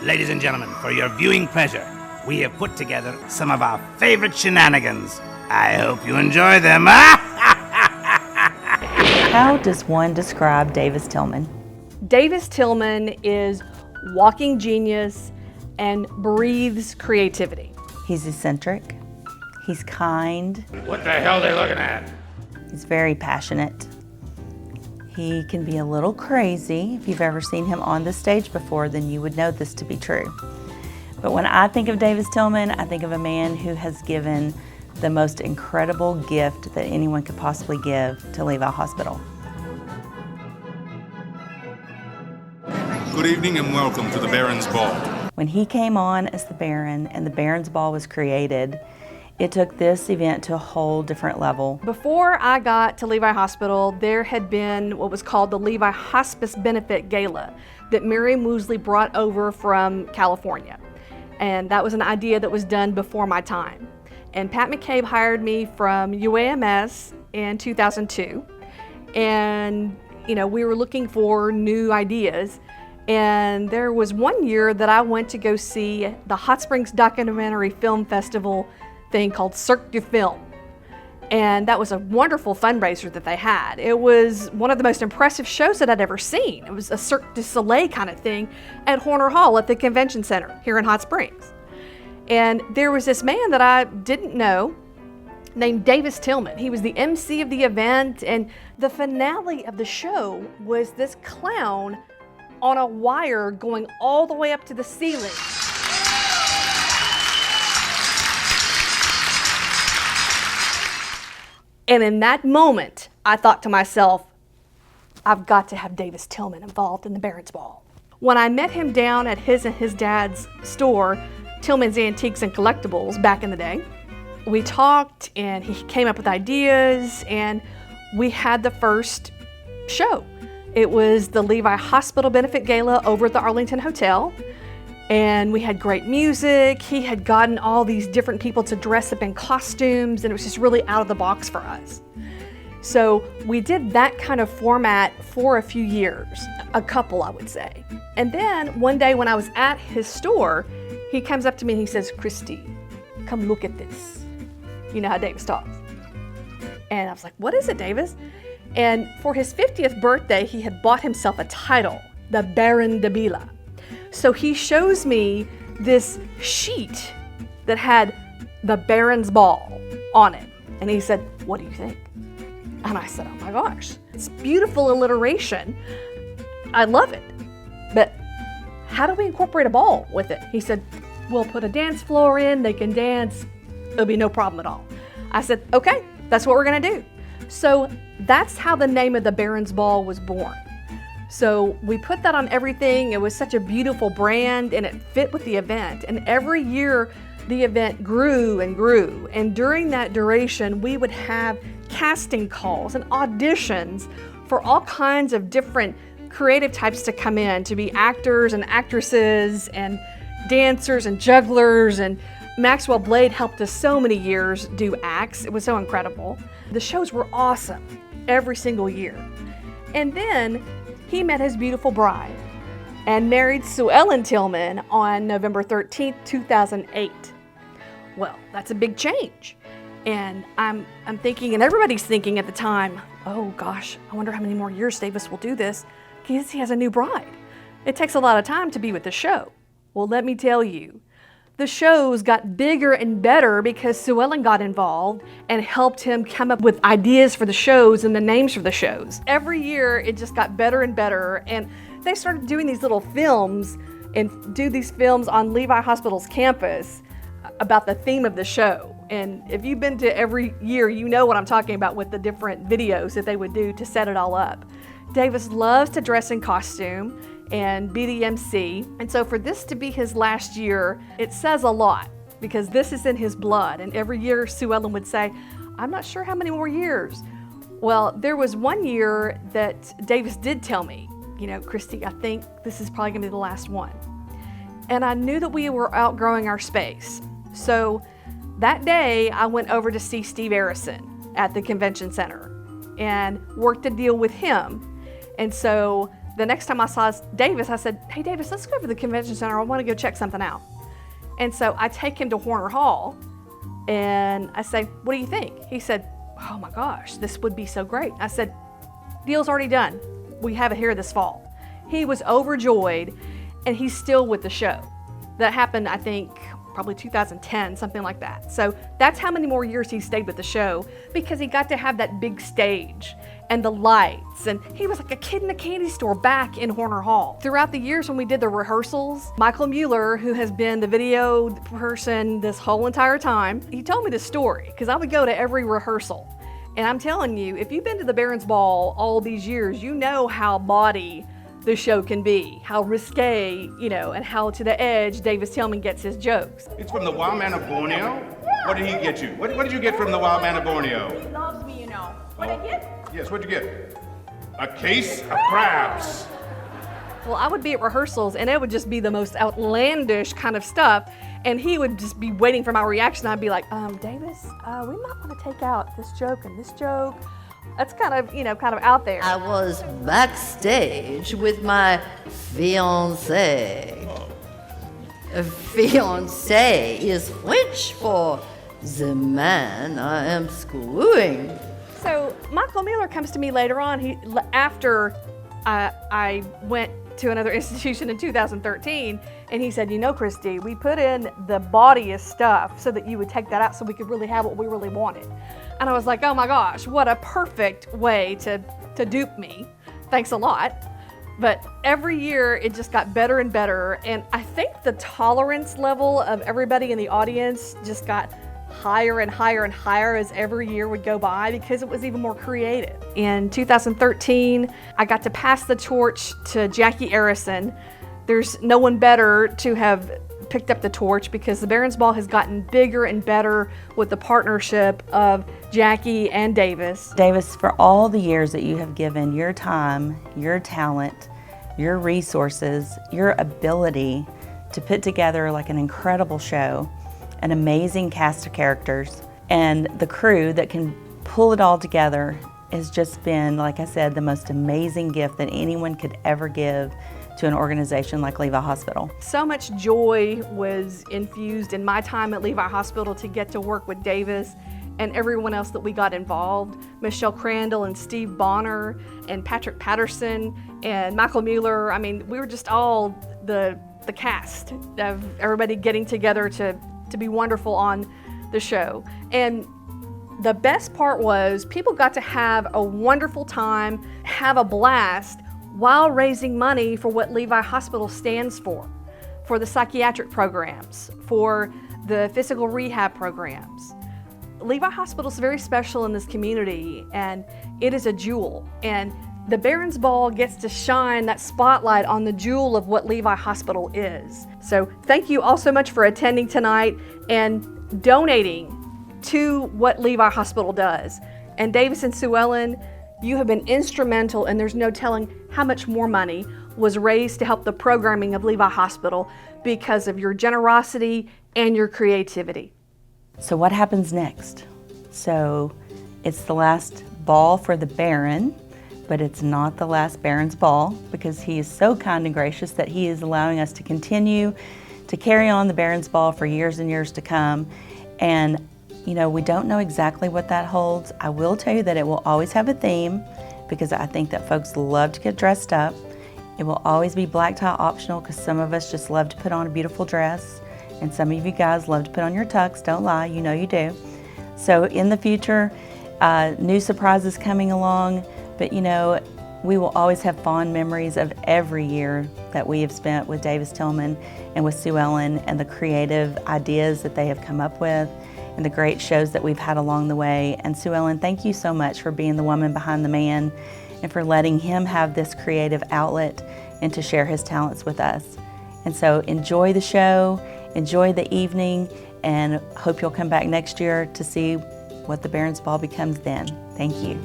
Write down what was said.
Ladies and gentlemen, for your viewing pleasure, we have put together some of our favorite shenanigans. I hope you enjoy them. How does one describe Davis Tillman? Davis Tillman is walking genius and breathes creativity. He's eccentric. He's kind. What the hell are they looking at? He's very passionate. He can be a little crazy. If you've ever seen him on the stage before, then you would know this to be true. But when I think of Davis Tillman, I think of a man who has given the most incredible gift that anyone could possibly give to Levi Hospital. Good evening and welcome to the Baron's Ball. When he came on as the Baron and the Baron's Ball was created, it took this event to a whole different level. Before I got to Levi Hospital, there had been what was called the Levi Hospice Benefit Gala that Miriam Woosley brought over from California. And that was an idea that was done before my time. And Pat McCabe hired me from UAMS in 2002. And, we were looking for new ideas. And there was one year that I went to go see the Hot Springs Documentary Film Festival thing called Cirque du Film. And that was a wonderful fundraiser that they had. It was one of the most impressive shows that I'd ever seen. It was a Cirque du Soleil kind of thing at Horner Hall at the Convention Center here in Hot Springs. And there was this man that I didn't know named Davis Tillman. He was the MC of the event, and the finale of the show was this clown on a wire going all the way up to the ceiling. And in that moment, I thought to myself, I've got to have Davis Tillman involved in the Baron's Ball. When I met him down at his and his dad's store, Tillman's Antiques and Collectibles, back in the day, we talked and he came up with ideas and we had the first show. It was the Levi Hospital Benefit Gala over at the Arlington Hotel. And we had great music. He had gotten all these different people to dress up in costumes, and it was just really out of the box for us. So we did that kind of format for a few years, a couple, I would say. And then one day when I was at his store, he comes up to me and he says, "Christy, come look at this." You know how Davis talks. And I was like, "What is it, Davis?" And for his 50th birthday, he had bought himself a title, the Baron de Bila. So he shows me this sheet that had the Baron's Ball on it. And he said, "What do you think?" And I said, "Oh my gosh, it's beautiful alliteration. I love it. But how do we incorporate a ball with it?" He said, "We'll put a dance floor in, they can dance. It'll be no problem at all." I said, "Okay, that's what we're gonna do." So that's how the name of the Baron's Ball was born. So we put that on everything. It was such a beautiful brand and it fit with the event. And every year the event grew and grew. And during that duration, we would have casting calls and auditions for all kinds of different creative types to come in, to be actors and actresses and dancers and jugglers. And Maxwell Blade helped us so many years do acts. It was so incredible. The shows were awesome every single year. And then he met his beautiful bride and married Sue Ellen Tillman on November 13th, 2008. Well, that's a big change. And I'm thinking, and everybody's thinking at the time, oh gosh, I wonder how many more years Davis will do this because he has a new bride. It takes a lot of time to be with the show. Well, let me tell you, the shows got bigger and better because Sue Ellen got involved and helped him come up with ideas for the shows and the names for the shows. Every year it just got better and better, and they started doing these little films and do these films on Levi Hospital's campus about the theme of the show. And if you've been to every year, you know what I'm talking about with the different videos that they would do to set it all up. Davis loves to dress in costume and be the MC. And so for this to be his last year, it says a lot because this is in his blood. And every year Sue Ellen would say, "I'm not sure how many more years." Well, there was one year that Davis did tell me, "Christy, I think this is probably gonna be the last one." And I knew that we were outgrowing our space. So that day I went over to see Steve Arison at the Convention Center and worked a deal with him. And so the next time I saw Davis, I said, hey Davis, let's go over to the convention center. I want to go check something out. And so I take him to Horner Hall and I say, what do you think? He said, oh my gosh, this would be so great. I said, deal's already done. We have it here this fall. He was overjoyed, and he's still with the show. That happened, I think, probably 2010, something like that. So that's how many more years he stayed with the show, because he got to have that big stage and the lights, and he was like a kid in a candy store back in Horner Hall. Throughout the years when we did the rehearsals, Michael Mueller, who has been the video person this whole entire time, he told me the story, because I would go to every rehearsal. And I'm telling you, if you've been to the Barron's Ball all these years, you know how bawdy the show can be, how risque, and how to the edge Davis Tillman gets his jokes. It's from the Wild Man of Borneo? What did he get you? What did you get from the Wild Man of Borneo? He loves me, What'd I get? Yes, what'd you get? A case of crabs. Well, I would be at rehearsals and it would just be the most outlandish kind of stuff, and he would just be waiting for my reaction. I'd be like, Davis, we might want to take out this joke and this joke. That's kind of out there. I was backstage with my fiancé. Fiancé is French for the man I am screwing. So Michael Mueller comes to me later on. After I went to another institution in 2013, and he said, Christy, we put in the bawdiest stuff so that you would take that out so we could really have what we really wanted. And I was like, oh my gosh, what a perfect way to dupe me. Thanks a lot. But every year it just got better and better. And I think the tolerance level of everybody in the audience just got higher and higher and higher as every year would go by, because it was even more creative. In 2013, I got to pass the torch to Jackie Arison. There's no one better to have picked up the torch, because the Barron's Ball has gotten bigger and better with the partnership of Jackie and Davis. Davis, for all the years that you have given your time, your talent, your resources, your ability to put together like an incredible show, an amazing cast of characters, and the crew that can pull it all together has just been, like I said, the most amazing gift that anyone could ever give to an organization like Levi Hospital. So much joy was infused in my time at Levi Hospital to get to work with Davis and everyone else that we got involved. Michelle Crandall and Steve Bonner and Patrick Patterson and Michael Mueller. I mean, we were just all the cast of everybody getting together to be wonderful on the show. And the best part was people got to have a wonderful time, have a blast, while raising money for what Levi Hospital stands for the psychiatric programs, for the physical rehab programs. Levi Hospital is very special in this community, and it is a jewel. And the Barron's Ball gets to shine that spotlight on the jewel of what Levi Hospital is. So thank you all so much for attending tonight and donating to what Levi Hospital does. And Davis and Sue Ellen, you have been instrumental, and there's no telling how much more money was raised to help the programming of Levi Hospital because of your generosity and your creativity. So what happens next? So it's the last ball for the Baron, but it's not the last Baron's Ball, because he is so kind and gracious that he is allowing us to continue to carry on the Baron's Ball for years and years to come. And we don't know exactly what that holds. I will tell you that it will always have a theme, because I think that folks love to get dressed up. It will always be black tie optional, because some of us just love to put on a beautiful dress, and some of you guys love to put on your tux. Don't lie, you know you do. So in the future, new surprises coming along, but we will always have fond memories of every year that we have spent with Davis Tillman and with Sue Ellen, and the creative ideas that they have come up with, and the great shows that we've had along the way. And Sue Ellen, thank you so much for being the woman behind the man, and for letting him have this creative outlet and to share his talents with us. And so enjoy the show, enjoy the evening, and hope you'll come back next year to see what the Barron's Ball becomes then. Thank you.